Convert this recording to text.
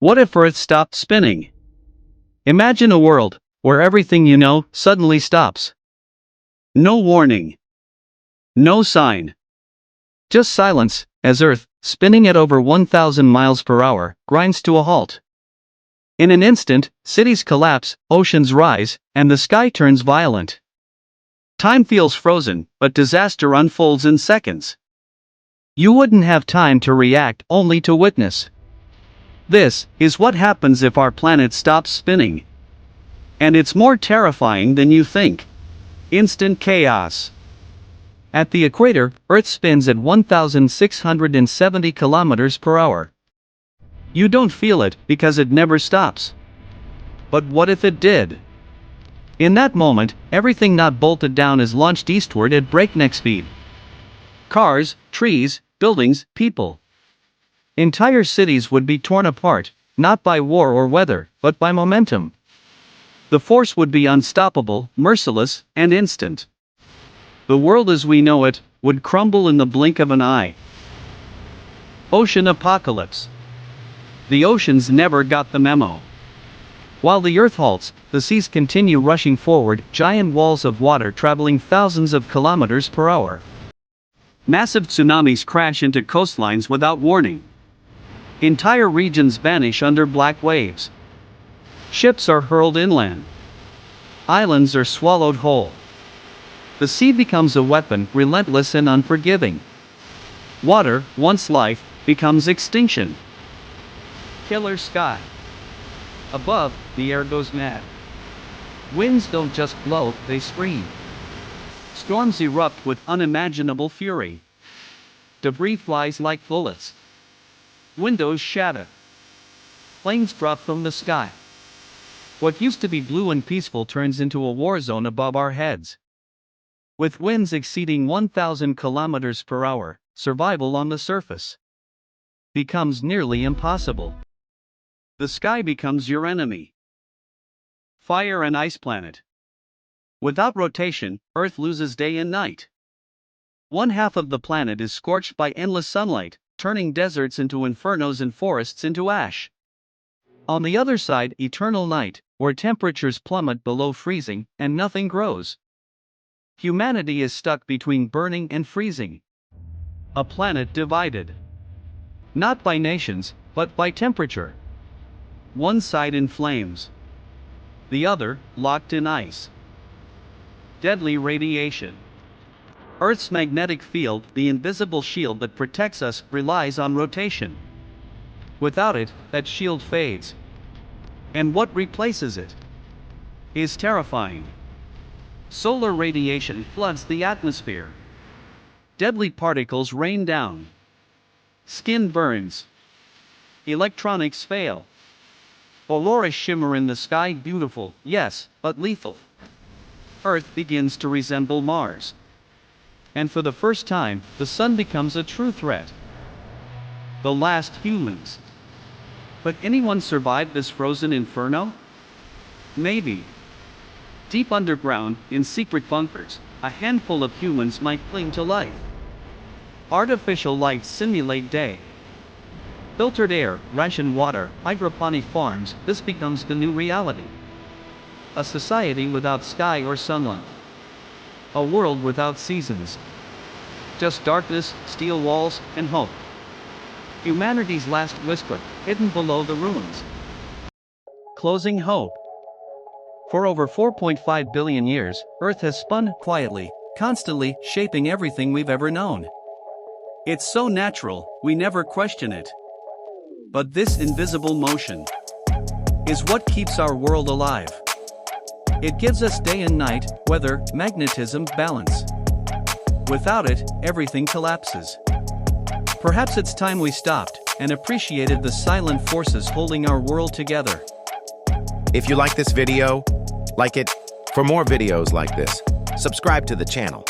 What if Earth stopped spinning? Imagine a world where everything you know suddenly stops. No warning. No sign. Just silence, as Earth, spinning at over 1,000 miles per hour, grinds to a halt. In an instant, cities collapse, oceans rise, and the sky turns violent. Time feels frozen, but disaster unfolds in seconds. You wouldn't have time to react, only to witness. This is what happens if our planet stops spinning. And it's more terrifying than you think. Instant chaos. At the equator, Earth spins at 1,670 kilometers per hour. You don't feel it because it never stops. But what if it did? In that moment, everything not bolted down is launched eastward at breakneck speed. Cars, trees, buildings, people. Entire cities would be torn apart, not by war or weather, but by momentum. The force would be unstoppable, merciless, and instant. The world as we know it would crumble in the blink of an eye. Ocean apocalypse. The oceans never got the memo. While the Earth halts, the seas continue rushing forward, giant walls of water traveling thousands of kilometers per hour. Massive tsunamis crash into coastlines without warning. Entire regions vanish under black waves. Ships are hurled inland. Islands are swallowed whole. The sea becomes a weapon, relentless and unforgiving. Water, once life, becomes extinction. Killer sky. Above, the air goes mad. Winds don't just blow, they scream. Storms erupt with unimaginable fury. Debris flies like bullets. Windows shatter. Planes drop from the sky. What used to be blue and peaceful turns into a war zone above our heads. With winds exceeding 1,000 kilometers per hour, survival on the surface becomes nearly impossible. The sky becomes your enemy. Fire and ice planet. Without rotation, Earth loses day and night. One half of the planet is scorched by endless sunlight, turning deserts into infernos and forests into ash. On the other side, eternal night, where temperatures plummet below freezing and nothing grows. Humanity is stuck between burning and freezing. A planet divided. Not by nations, but by temperature. One side in flames. The other, locked in ice. Deadly radiation. Earth's magnetic field, the invisible shield that protects us, relies on rotation. Without it, that shield fades. And what replaces it is terrifying. Solar radiation floods the atmosphere. Deadly particles rain down. Skin burns. Electronics fail. Aurora shimmer in the sky, beautiful, yes, but lethal. Earth begins to resemble Mars. And for the first time, the sun becomes a true threat. The last humans. But anyone survive this frozen inferno? Maybe. Deep underground, in secret bunkers, a handful of humans might cling to life. Artificial lights simulate day. Filtered air, rationed water, hydroponic farms, this becomes the new reality. A society without sky or sunlight. A world without seasons. Just darkness, steel walls, and hope. Humanity's last whisper, hidden below the ruins. Closing hope. For over 4.5 billion years, Earth has spun quietly, constantly shaping everything we've ever known. It's so natural, we never question it. But this invisible motion is what keeps our world alive. It gives us day and night, weather, magnetism, balance. Without it, everything collapses. Perhaps it's time we stopped and appreciated the silent forces holding our world together. If you like this video, like it. For more videos like this, subscribe to the channel.